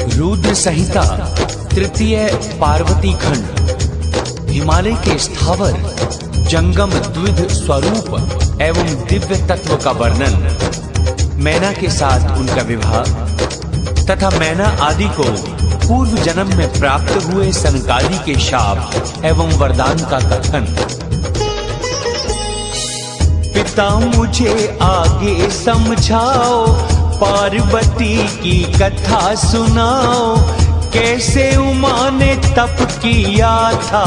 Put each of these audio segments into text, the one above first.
रुद्र संहिता तृतीय पार्वती खंड। हिमालय के स्थावर जंगम द्विध स्वरूप एवं दिव्य तत्व का वर्णन, मैना के साथ उनका विवाह तथा मैना आदि को पूर्व जन्म में प्राप्त हुए सनकादि के शाप एवं वरदान का कथन। पिता मुझे आगे समझाओ, पार्वती की कथा सुनाओ, कैसे उमा ने तप किया था,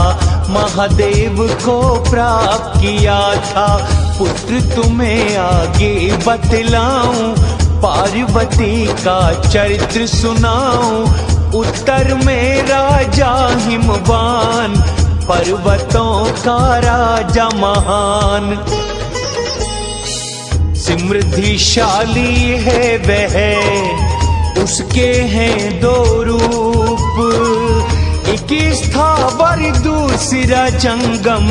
महादेव को प्राप्त किया था। पुत्र तुम्हें आगे बतलाऊं, पार्वती का चरित्र सुनाऊं। उत्तर में राजा हिमवान, पर्वतों का राजा महान। समृद्धिशाली है वह, उसके हैं दो रूप, एक स्थावर दूसरा जंगम,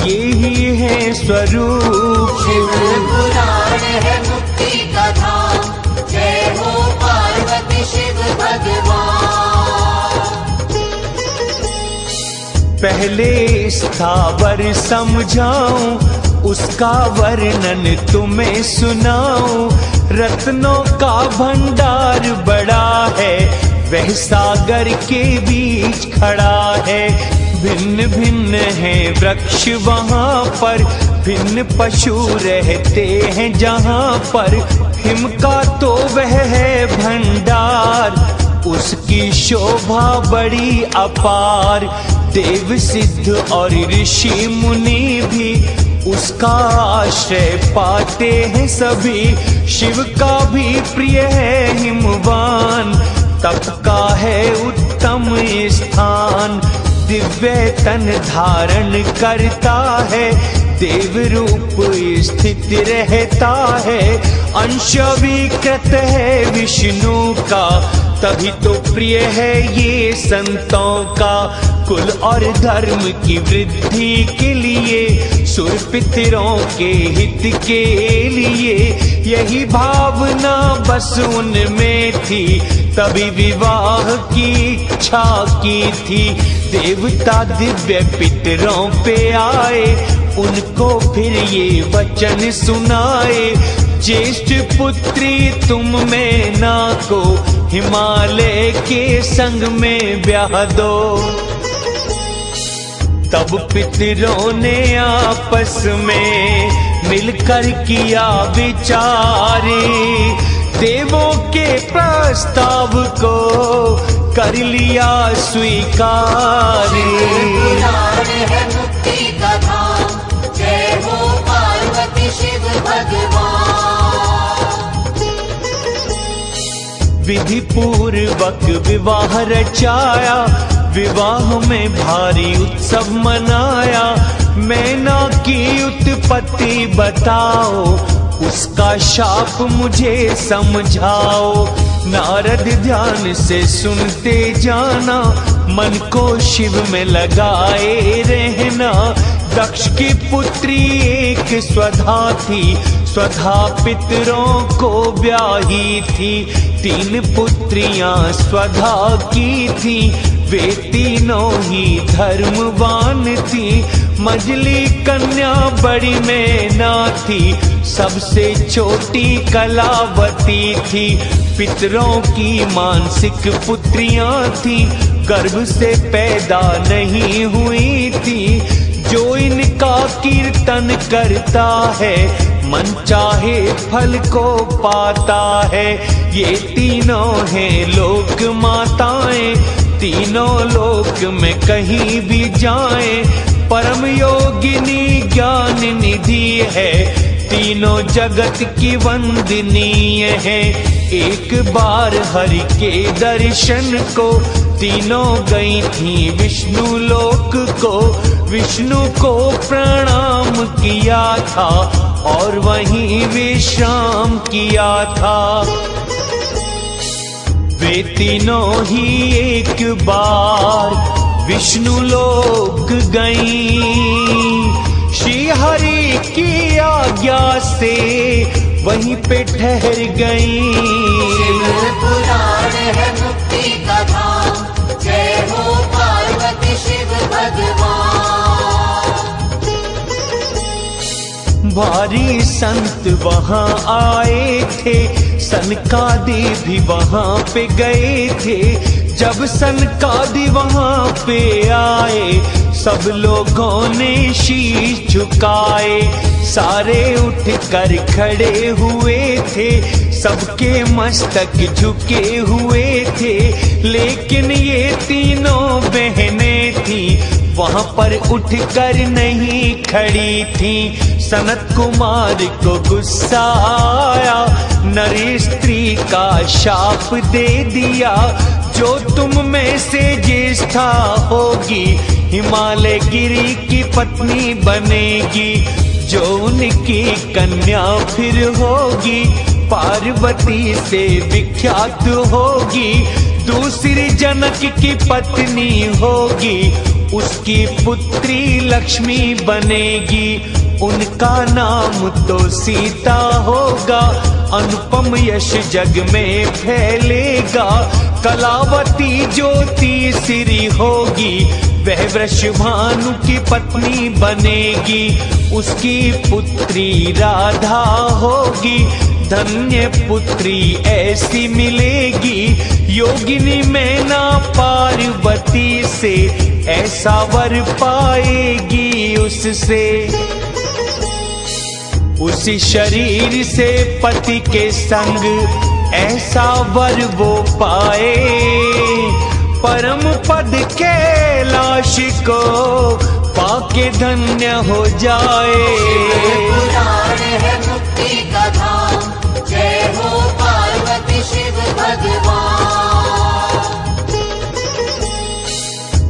यही है स्वरूप। शिव पुराण है मुक्ति का धाम, जय हो पार्वती शिव भगवान। पहले स्थावर समझाऊं, उसका वर्णन तुम्हें सुनाऊं। रत्नों का भंडार बड़ा है, वह सागर के बीच खड़ा है। भिन्न भिन्न है वृक्ष वहाँ पर, भिन्न पशु रहते हैं जहाँ पर। हिम का तो वह है भंडार, उसकी शोभा बड़ी अपार। देव सिद्ध और ऋषि मुनि भी उसका आश्रय पाते हैं सभी। शिव का भी प्रिय है हिमवान, तप का है उत्तम स्थान। दिव्य तन धारण करता है, देव रूप स्थित रहता है। अंश विकृत है विष्णु का, तभी तो प्रिय है ये संतों का। कुल और धर्म की वृद्धि के लिए, सुर पितरों के हित के लिए, यही भावना बस उनमें थी, तभी विवाह की इच्छा की थी। देवता दिव्य पितरों पे आए, उनको फिर ये वचन सुनाए। ज्येष्ठ पुत्री तुम मैना को, हिमालय के संग में ब्याह दो। तब पितरों ने आपस में मिलकर किया विचारी, देवों के प्रस्ताव को कर लिया स्वीकार। पुराण है मुक्ति का धाम, जय हो पार्वती शिव भगवान। विधि पूर्वक विवाह रचाया, विवाह में भारी उत्सव मनाया। मैना की उत्पत्ति बताओ, उसका शाप मुझे समझाओ। नारद ध्यान से सुनते जाना, मन को शिव में लगाए रहना। दक्ष की पुत्री एक स्वधा थी, स्वधा पितरों को ब्याही थी। 3 पुत्रियां स्वधा की थी, वे तीनों ही धर्मवान थी। मझली कन्या बड़ी मैना थी, सबसे छोटी कलावती थी। पितरों की मानसिक पुत्रियां थी, गर्भ से पैदा नहीं हुई थी। जो इनका कीर्तन करता है, मन चाहे फल को पाता है। ये तीनों हैं लोक माताएं, तीनों लोक में कहीं भी जाएं। परम योगिनी ज्ञान निधि है, तीनों जगत की वंदनीय है। एक बार हरि के दर्शन को, तीनों गई थी विष्णु लोक को। विष्णु को प्रणाम किया था, और वहीं विश्राम किया था। वे तीनों ही एक बार विष्णु लोक गईं। श्री हरि की आज्ञा से वहीं पे ठहर गईं। शिव पुराण है मुक्ति का भारी संत वहां आए थे, सनकादि भी वहां पे गए थे। जब सनकादि वहां पे आए, सब लोगों ने शीश झुकाए। सारे उठ कर खड़े हुए थे, सबके मस्तक झुके हुए थे। लेकिन ये तीनों बहनें थी, वहां पर उठकर नहीं खड़ी थी। सनत कुमार को गुस्सा आया, नर स्त्री का शाप दे दिया। जो तुम में से ज्येष्ठा होगी, हिमालय गिरी की पत्नी बनेगी। जो उनकी कन्या फिर होगी, पार्वती से विख्यात होगी। दूसरी जनक की पत्नी होगी, उसकी पुत्री लक्ष्मी बनेगी। उनका नाम तो सीता होगा, अनुपम यश जग में फैलेगा। कलावती जो तीसरी होगी, वह वृषभानु की पत्नी बनेगी। उसकी पुत्री राधा होगी, धन्य पुत्री ऐसी मिलेगी। योगिनी मैना पार्वती से, ऐसा वर पाएगी उससे। उसी शरीर से पति के संग, ऐसा वर वो पाए। परम पद कैलाश को पाके धन्य हो जाए। पुराण है मुक्ति का धाम, जय हो पार्वती शिव भगवान।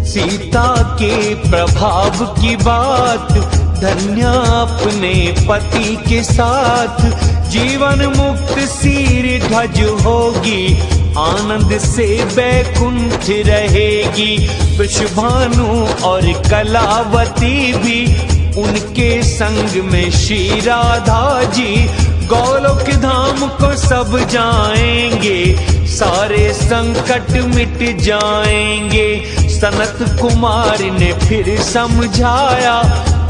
सीता के प्रभाव की बात, धन्य अपने पति के साथ। जीवन मुक्त सिर ध्वज होगी, आनंद से बैकुंठ रहेगी। वृषभानु और कलावती भी, उनके संग में श्री राधा जी। गोलोक धाम को सब जाएंगे, सारे संकट मिट जाएंगे। सनत कुमार ने फिर समझाया,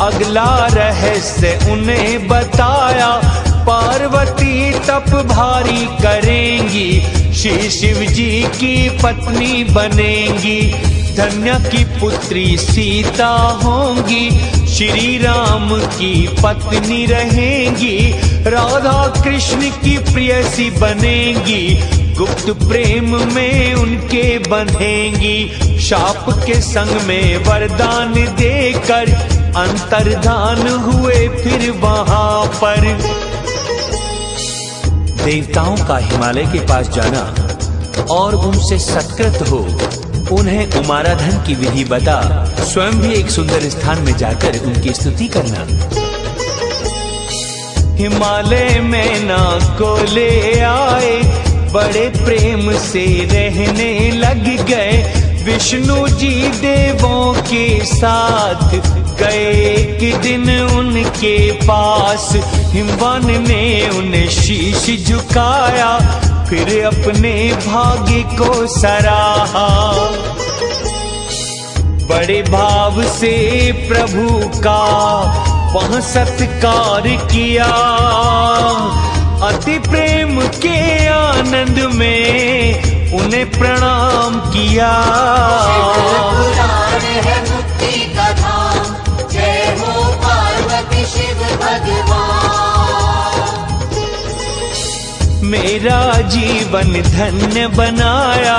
अगला रहस्य उन्हें बताया। पार्वती तप भारी करेंगी, श्री शिव जी की पत्नी बनेंगी। धन्य की पुत्री सीता होंगी, श्री राम की पत्नी रहेंगी। राधा कृष्ण की प्रेयसी बनेंगी, गुप्त प्रेम में उनके बंधेंगी। शाप के संग में वरदान देकर अंतर्धान हुए फिर वहां पर। देवताओं का हिमालय के पास जाना और उनसे सत्कृत हो, उन्हें उमाराधन की विधि बता, स्वयं भी एक सुंदर स्थान में जाकर उनकी स्तुति करना। हिमालय में ना को ले आए, बड़े प्रेम से रहने लग गए। विष्णु जी देवों के साथ गए एक दिन उनके पास। हिमवान ने उन्हें शीश झुकाया, फिर अपने भाग्य को सराहा। बड़े भाव से प्रभु का वहाँ सत्कार किया, अति प्रेम के आनंद में उन्हें प्रणाम किया। पुराण है मुक्ति का धाम, जय हो पार्वती शिव भगवान। मेरा जीवन धन्य बनाया,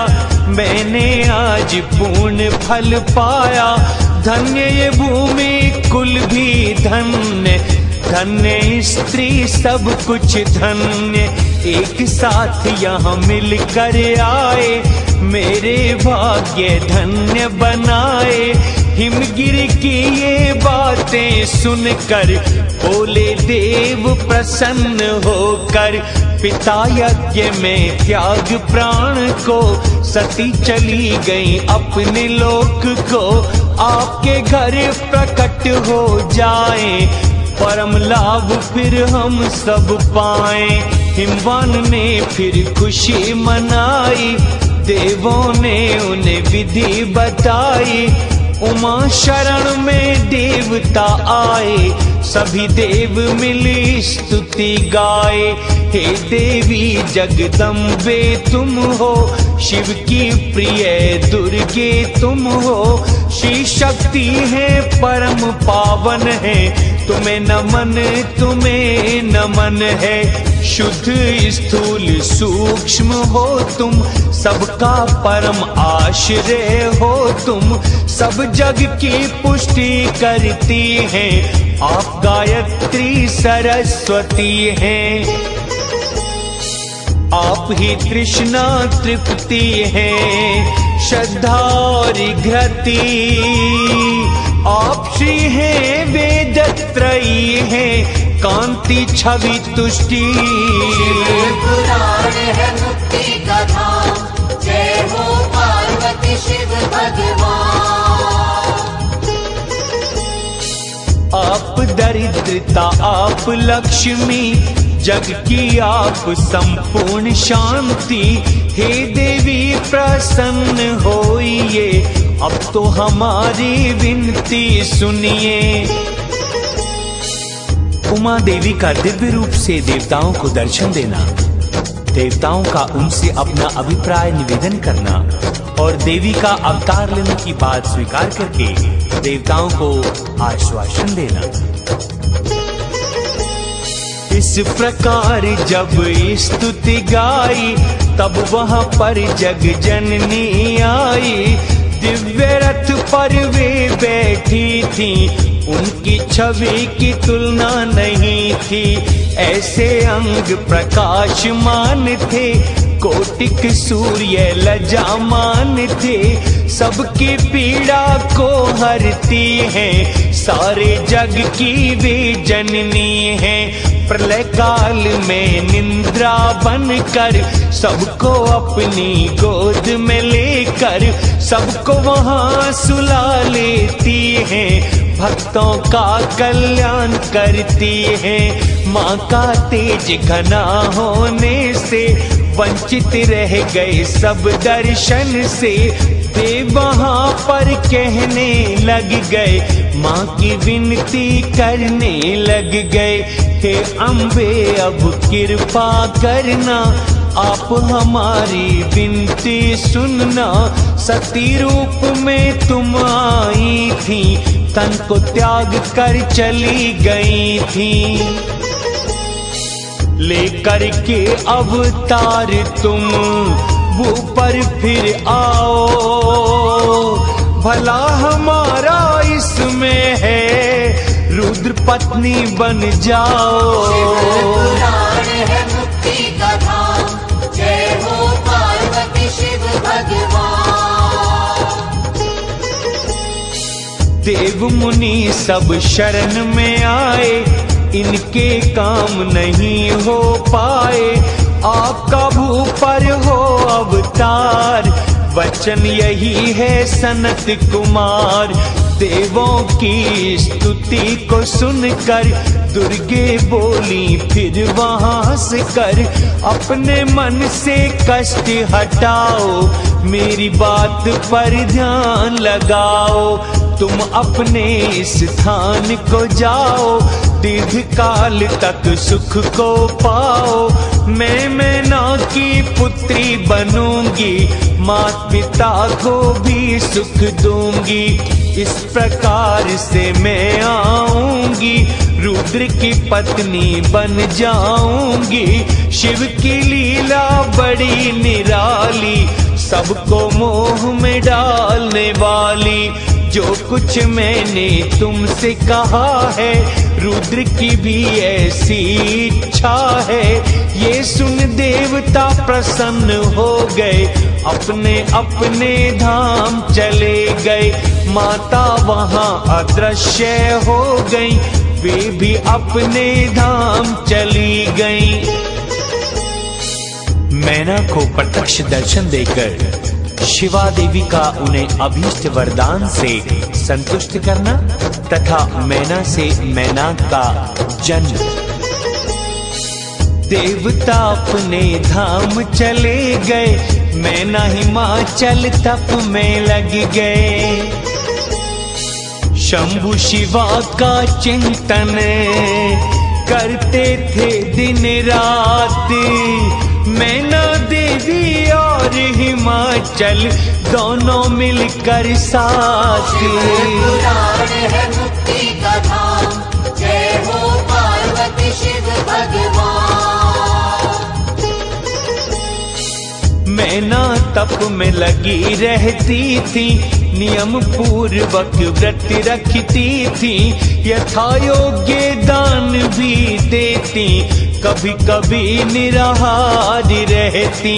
मैंने आज पूर्ण फल पाया। धन्य ये भूमि कुल भी धन्य, धन्य स्त्री सब कुछ धन्य। एक साथ यहाँ मिलकर आए, मेरे भाग्य धन्य बनाए। हिमगिरी की ये बातें सुनकर बोले देव प्रसन्न होकर। पिता यज्ञ में त्याग प्राण को, सती चली गई अपने लोक को। आपके घर प्रकट हो जाए, परम लाभ फिर हम सब पाए। हिमवान ने फिर खुशी मनाई, देवों ने उन्हें विधि बताई। उमा शरण में देवता आए, सभी देव मिली स्तुति गाए। हे देवी जगदम्बे तुम हो, शिव की प्रिय दुर्गे तुम हो। श्री शक्ति है परम पावन है, तुम्हें नमन है। शुद्ध स्थूल सूक्ष्म हो तुम, सबका परम आश्रय हो तुम। सब जग की पुष्टि करती हैं, आप गायत्री सरस्वती हैं। आप ही तृष्णा तृप्ति हैं, श्रद्धा और घृति। आप श्री हैं वेद त्रयी हैं, कांति छवि तुष्टि। पुराण है मुक्ति का धाम, जय हो पार्वती शिव भगवान। आप दरिद्रता आप लक्ष्मी, जग की आप संपूर्ण शांति। हे देवी प्रसन्न होइए, अब तो हमारी विनती सुनिए। उमा देवी का दिव्य रूप से देवताओं को दर्शन देना, देवताओं का उनसे अपना अभिप्राय निवेदन करना और देवी का अवतार लेने की बात स्वीकार करके देवताओं को आश्वासन देना। इस प्रकार जब स्तुति गाई, तब वहां पर जग जननी आई। दिव्य रथ पर वे बैठी थी, उनकी छवि की तुलना नहीं थी। ऐसे अंग प्रकाशमान थे, कोटिक सूर्य लजामान थे। सबकी पीड़ा को हरती हैं, सारे जग की वे जननी हैं। प्रलय काल में निंद्रा बनकर, सबको अपनी गोद में लेकर, सबको वहां सुला लेती हैं। भक्तों का कल्याण करती हैं। माँ का तेज घना होने से वंचित रह गए सब दर्शन से। देव वहां पर कहने लग गए, माँ की विनती करने लग गए। हे अम्बे अब कृपा करना, आप हमारी विनती सुनना। सती रूप में तुम आई थी, तन को त्याग कर चली गई थी। लेकर के अवतार तुम वो पर फिर आओ, भला हमारा इसमें है, रुद्र पत्नी बन जाओ। पुराण है मुक्ति का धाम, जय हो पार्वती शिव भगवान। देव मुनि सब शरण में आए, इनके काम नहीं हो पाए। आपका भूपर हो अवतार, वचन यही है सनत कुमार। देवों की स्तुति को सुनकर दुर्गे बोली फिर वहां हंसकर, अपने मन से कष्ट हटाओ, मेरी बात पर ध्यान लगाओ। तुम अपने स्थान को जाओ, दीर्घ काल तक सुख को पाओ। मैं मैना की पुत्री बनूंगी, माता पिता को भी सुख दूंगी। इस प्रकार से मैं आऊंगी, रुद्र की पत्नी बन जाऊंगी। शिव की लीला बड़ी निराली, सबको मोह में डालने वाली। जो कुछ मैंने तुमसे कहा है, रुद्र की भी ऐसी इच्छा है। ये सुन देवता प्रसन्न हो गए, अपने अपने धाम चले गए। माता वहां अदृश्य हो गई, वे भी अपने धाम चली गईं। मैना को प्रत्यक्ष दर्शन देकर शिवा देवी का उन्हें अभीष्ट वरदान से संतुष्ट करना तथा मैना से मैनाक का जन्म। देवता अपने धाम चले गए, मैना हिमाचल तप में लग गए। शंभु शिवा का चिंतन करते थे दिन रात। मैना देवी और हिमाचल दोनों मिलकर साथ। पुराण है मुक्ति का धाम, जय हो पार्वती शिव भगवान। मैना तप में लगी रहती थी, नियम पूर्वक व्रत रखती थी, यथा योग्य दान भी देती, कभी कभी निराहार रहती,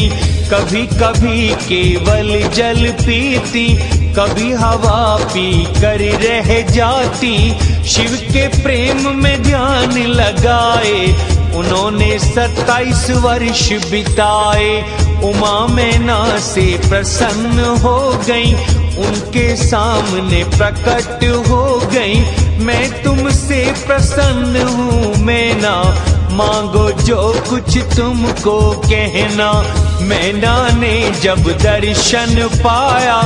कभी कभी केवल जल पीती, कभी हवा पी कर रह जाती। शिव के प्रेम में ध्यान लगाए उन्होंने 27 वर्ष बिताए। उमा मैना से प्रसन्न हो गई, उनके सामने प्रकट हो गई। मैं तुमसे प्रसन्न हूँ मैना, मांगो जो कुछ तुमको कहना। मैना ने जब दर्शन पाया,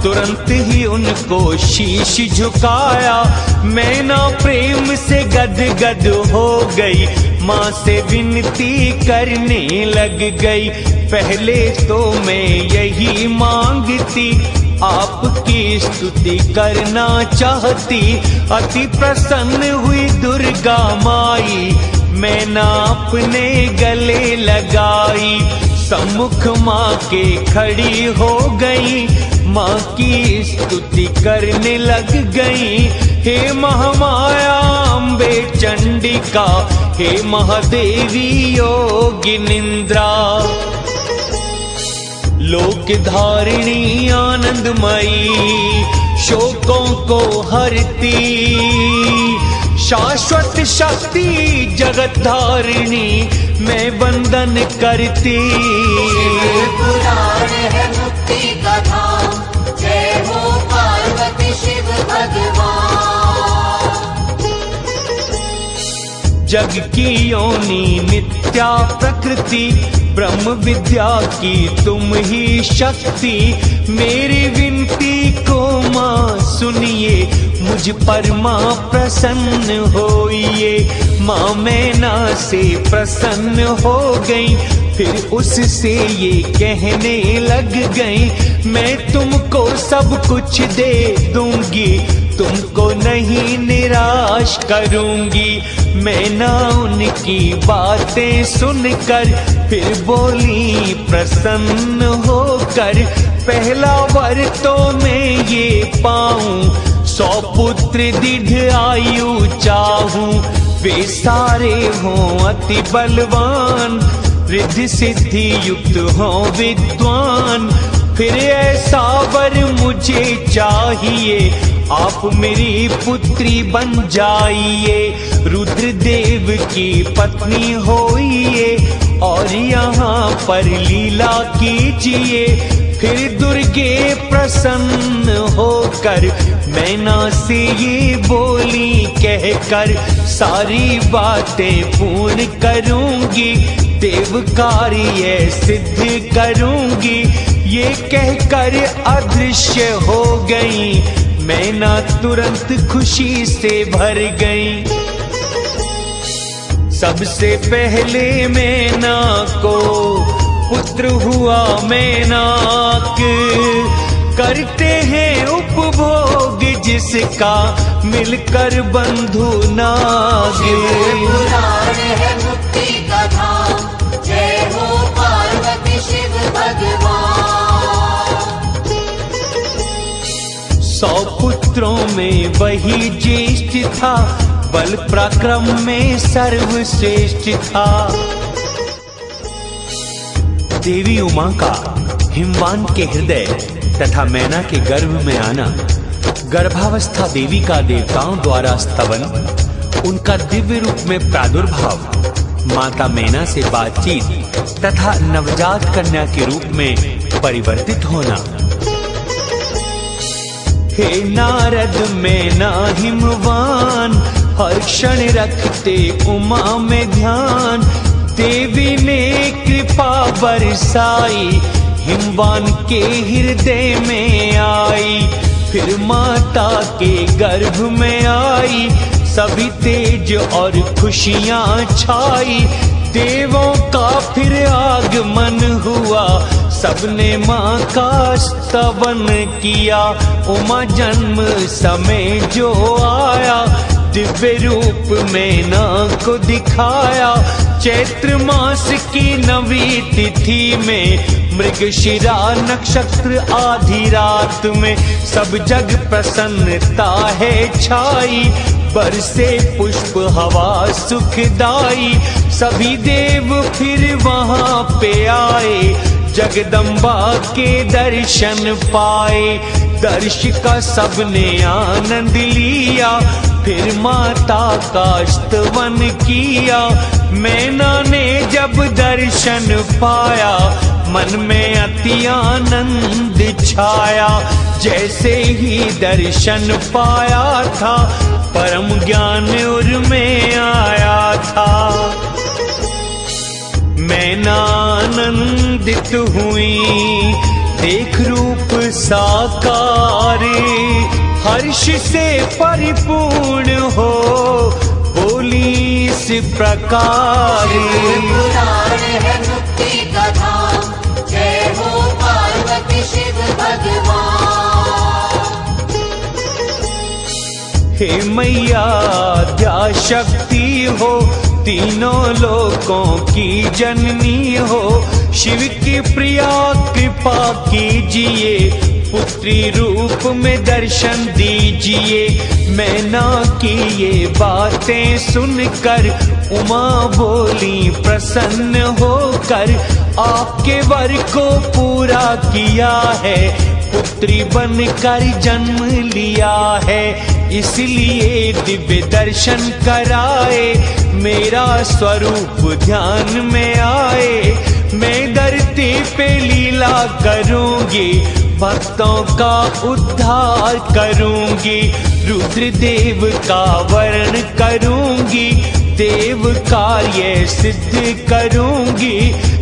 तुरंत ही उनको शीश झुकाया। मैना प्रेम से गदगद हो गई, माँ से विनती करने लग गई। पहले तो मैं यही मांगती, आपकी स्तुति करना चाहती। अति प्रसन्न हुई दुर्गा माई, मैना अपने गले लगाई। सम्मुख माँ के खड़ी हो गई, माँ की स्तुति करने लग गई। हे महामाया अम्बे चंडिका, हे महादेवी योगी निंद्रा। लोक धारिणी आनंदमयी, शोकों को हरती, शाश्वत शक्ति जगत धारिणी, मैं वंदन करती। पुराण है मुक्ति का धाम, जय हो पार्वती शिव भगवान। जग की योनि नित्या प्रकृति, ब्रह्म विद्या की तुम ही शक्ति। मेरी विनती को माँ सुनिए, मुझ पर माँ प्रसन्न होइए। माँ मैना से प्रसन्न हो गई, फिर उससे ये कहने लग गई, मैं तुमको सब कुछ दे दूंगी, तुमको नहीं निराश करूंगी। मैना उनकी बातें सुनकर फिर बोली प्रसन्न होकर, पहला वर तो मैं ये पाऊं, 100 पुत्र दृढ़ आयु चाहूं। वे सारे हों अति बलवान, रिद्धि सिद्धि युक्त हों विद्वान। फिर ऐसा वर मुझे चाहिए, आप मेरी पुत्री बन जाइए। रुद्रदेव की पत्नी होइए और यहाँ पर लीला कीजिए। फिर दुर्गे प्रसन्न होकर मैना से ये बोली कहकर, सारी बातें पूर्ण करूंगी, देव कार्य सिद्ध करूंगी। ये कहकर अदृश्य हो गई, मैना तुरंत खुशी से भर गई। सबसे पहले मैना को पुत्र हुआ मैनाक, करते हैं उपभोग जिसका मिलकर बंधु नाग। पुराण है मुक्ति का धाम, जय हो पार्वती शिव भगवान। 100 पुत्रों में वही ज्येष्ठ था, बल पराक्रम में सर्वश्रेष्ठ था। देवी उमा का हिमवान के हृदय तथा मैना के गर्भ में आना, गर्भावस्था देवी का देवताओं द्वारा स्तवन, उनका दिव्य रूप में प्रादुर्भाव, माता मैना से बातचीत तथा नवजात कन्या के रूप में परिवर्तित होना। हे नारद मैना हिमवान, हर क्षण रखते उमा में ध्यान। देवी ने कृपा बरसाई, हिमवान के हृदय में आई। फिर माता के गर्भ में आई, सभी तेज और खुशियां छाई। देवों का फिर आगमन हुआ, सबने माँ का स्तवन किया। उमा जन्म समय जो आया, दिव्य रूप में ना को दिखाया। चैत्र मास की 9वीं तिथि में, मृगशिरा नक्षत्र आधी रात में, सब जग प्रसन्नता है छाई। बरसे पुष्प हवा सुखदाई, सभी देव फिर वहां पे आए। जगदम्बा के दर्शन पाए, दर्श का सबने आनंद लिया। फिर माता का स्तवन किया, मैना ने जब दर्शन पाया, मन में अति आनंद छाया। जैसे ही दर्शन पाया था, परम ज्ञान उर में आया था। मैना आनंदित हुई, देख रूप साकार, हर्ष से परिपूर्ण हो बोली इस प्रकार। पुराण है मुक्ति का धाम, जय हो पार्वती शिव भगवान। हे मैया क्या शक्ति हो, तीनों लोकों की जननी हो। शिव की प्रिया कृपा कीजिए, पुत्री रूप में दर्शन दीजिए। मैना की ये बातें सुनकर उमा बोली प्रसन्न होकर, आपके वर को पूरा किया है, पुत्री बनकर जन्म लिया है। इसलिए दिव्य दर्शन कराए, मेरा स्वरूप ध्यान में आए। मैं धरती पे लीला करूंगी, भक्तों का उद्धार करूंगी। रुद्रदेव का वर्ण करूंगी, देव कार्य सिद्ध करूंगी।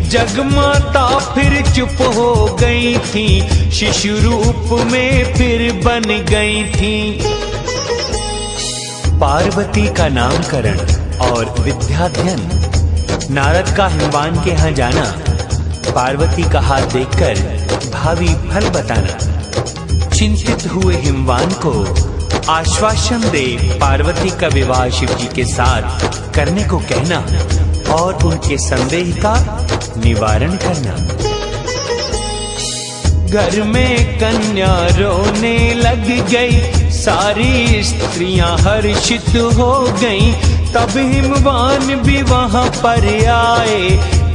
जगमाता फिर चुप हो गई थी, शिशु रूप में फिर बन गई थी। पार्वती का नामकरण और विद्याध्ययन। नारद का हिमवान के यहाँ जाना, पार्वती का हाथ देखकर भावी फल बताना। चिंतित हुए हिमवान को आश्वासन दे पार्वती का विवाह शिव जी के साथ करने को कहना और उनके संदेह का निवारण करना। घर में कन्या रोने लग गई, सारी स्त्रियां हर्षित हो गईं। तब हिमवान भी वहां पर आए,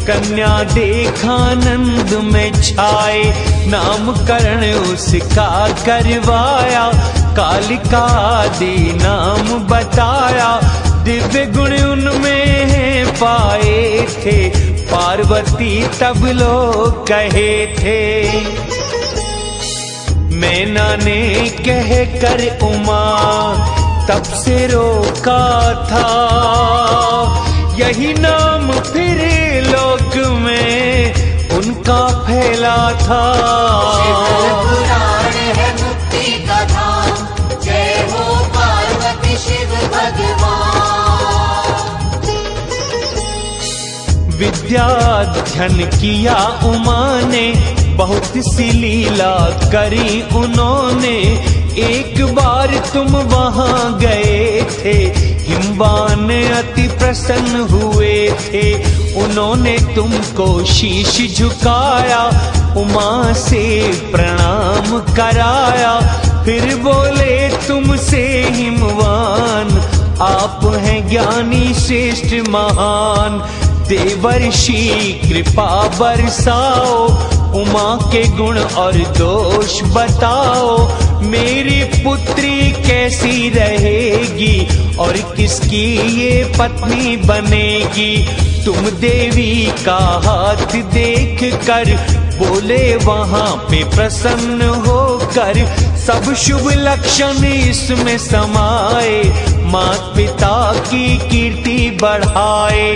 कन्या देखानंद में छाए। नामकरण उसका करवाया, कालिका आदि नाम बताया। दिव्य गुण उनमें पाए थे, पार्वती तब लोग कहे थे। मैना ने कह कर उमा तब से रोका था, यही नाम फिर लोक में उनका फैला था। पुराण है मुक्ति का धाम, जय हो पार्वती शिव भगवान। विद्याध्ययन किया उमा ने, बहुत सी लीला करी उन्होंने। एक बार तुम वहां गए थे, हिमवान अति प्रसन्न हुए थे। उन्होंने तुमको शीश झुकाया, उमा से प्रणाम कराया। फिर बोले तुमसे हिमवान, आप हैं ज्ञानी श्रेष्ठ महान। देवर्षि कृपा बरसाओ, उमा के गुण और दोष बताओ। मेरी पुत्री कैसी रहेगी और किसकी ये पत्नी बनेगी। तुम देवी का हाथ देख कर बोले वहां पे प्रसन्न होकर। सब शुभ लक्षण इसमें समाए, माता पिता की कीर्ति बढ़ाए।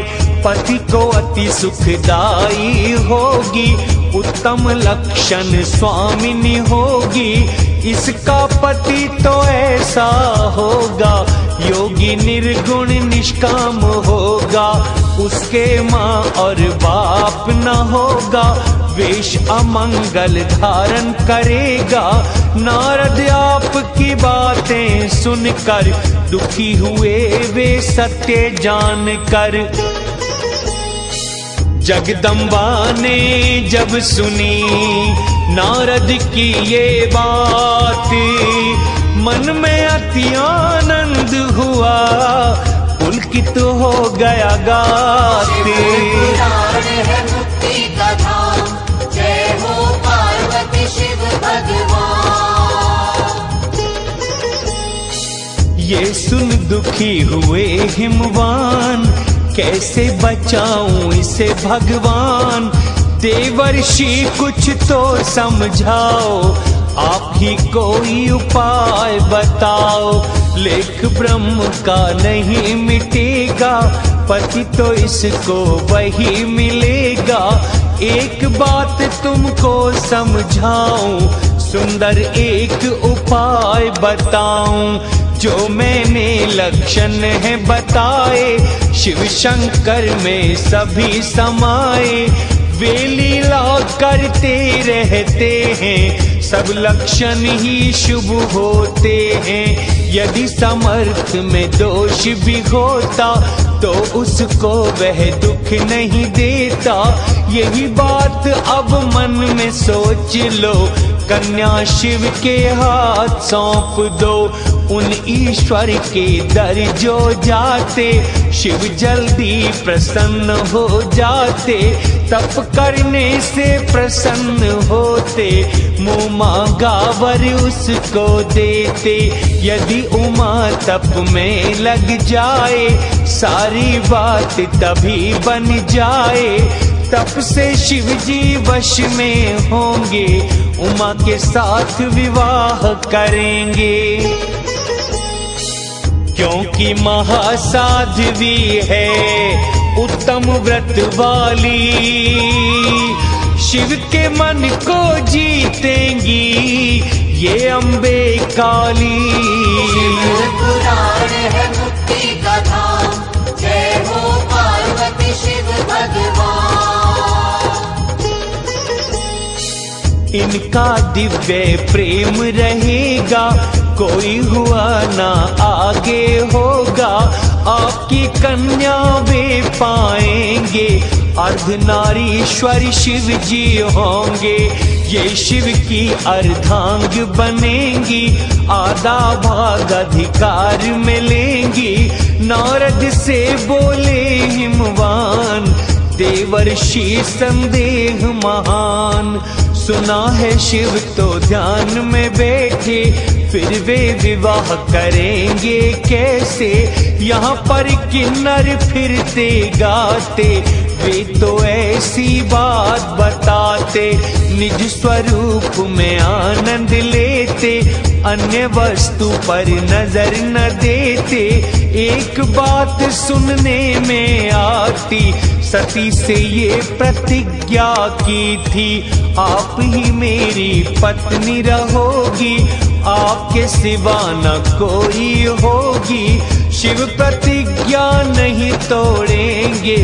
पति को अति सुखदाई होगी, उत्तम लक्षण स्वामिनी होगी। इसका पति तो ऐसा होगा, योगी निर्गुण निष्काम होगा। उसके माँ और बाप न होगा, वेश अमंगल धारण करेगा। नारद आपकी बातें सुनकर दुखी हुए वे सत्य जानकर। जगदम्बा ने जब सुनी नारद की ये बात, मन में अति आनंद हुआ, पुलकित हो गया गाते। पुराण है मुक्ति का धाम, जय हो पार्वती शिव भगवान। ये सुन दुखी हुए हिमवान, कैसे बचाऊं इसे भगवान। देवर्षि कुछ तो समझाओ, आप ही कोई उपाय बताओ। लेख ब्रह्म का नहीं मिटेगा, पति तो इसको वही मिलेगा। एक बात तुमको समझाऊं, सुंदर एक उपाय बताऊं। जो मैंने लक्षण है बताए, शिव शंकर में सभी समाये। वे लीला करते रहते हैं, सब लक्षण ही शुभ होते हैं। यदि समर्थ में दोष भी होता, तो उसको वह दुख नहीं देता। यही बात अब मन में सोच लो, कन्या शिव के हाथ सौंप दो। उन ईश्वर के दर जो जाते, शिव जल्दी प्रसन्न हो जाते। तप करने से प्रसन्न होते, मुँह मांगा वर उसको देते। यदि उमा तप में लग जाए, सारी बात तभी बन जाए। तप से शिव जी वश में होंगे, उमा के साथ विवाह करेंगे। क्योंकि महासाध्वी है उत्तम व्रत वाली, शिव के मन को जीतेंगी ये अम्बे काली। पुराण है मुक्ति का धाम, जय हो पार्वती शिव भगवान। इनका दिव्य प्रेम रहेगा, कोई हुआ ना आगे होगा। आपकी कन्या वे पाएंगे, अर्धनारीश्वर शिव जी होंगे। ये शिव की अर्धांग बनेंगी, आधा भाग अधिकार में लेंगी। नारद से बोले हिमवान, देवर्षि संदेह महान। सुना है शिव तो ध्यान में बैठे, फिर वे विवाह करेंगे कैसे। यहाँ पर किन्नर फिरते गाते, वे तो ऐसी बात बताते। निज स्वरूप में आनंद लेते, अन्य वस्तु पर नजर न देते। एक बात सुनने में आती, सती से ये प्रतिज्ञा की थी, आप ही मेरी पत्नी रहोगी, आपके सिवा न कोई होगी। शिव प्रतिज्ञा नहीं तोड़ेंगे,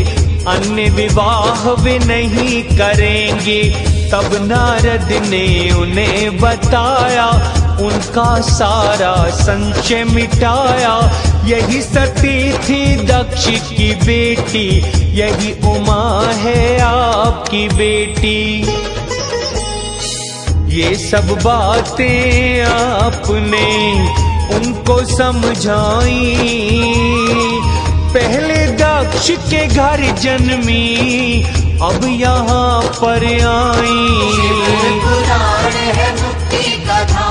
अन्य विवाह वे नहीं करेंगे। तब नारद ने उन्हें बताया, उनका सारा संशय मिटाया। यही सती थी दक्ष की बेटी, यही उमा है आपकी बेटी। ये सब बातें आपने उनको समझाई, पहले दक्ष के घर जन्मी, अब यहाँ पर आई। पुराण है मुक्ति का धाम,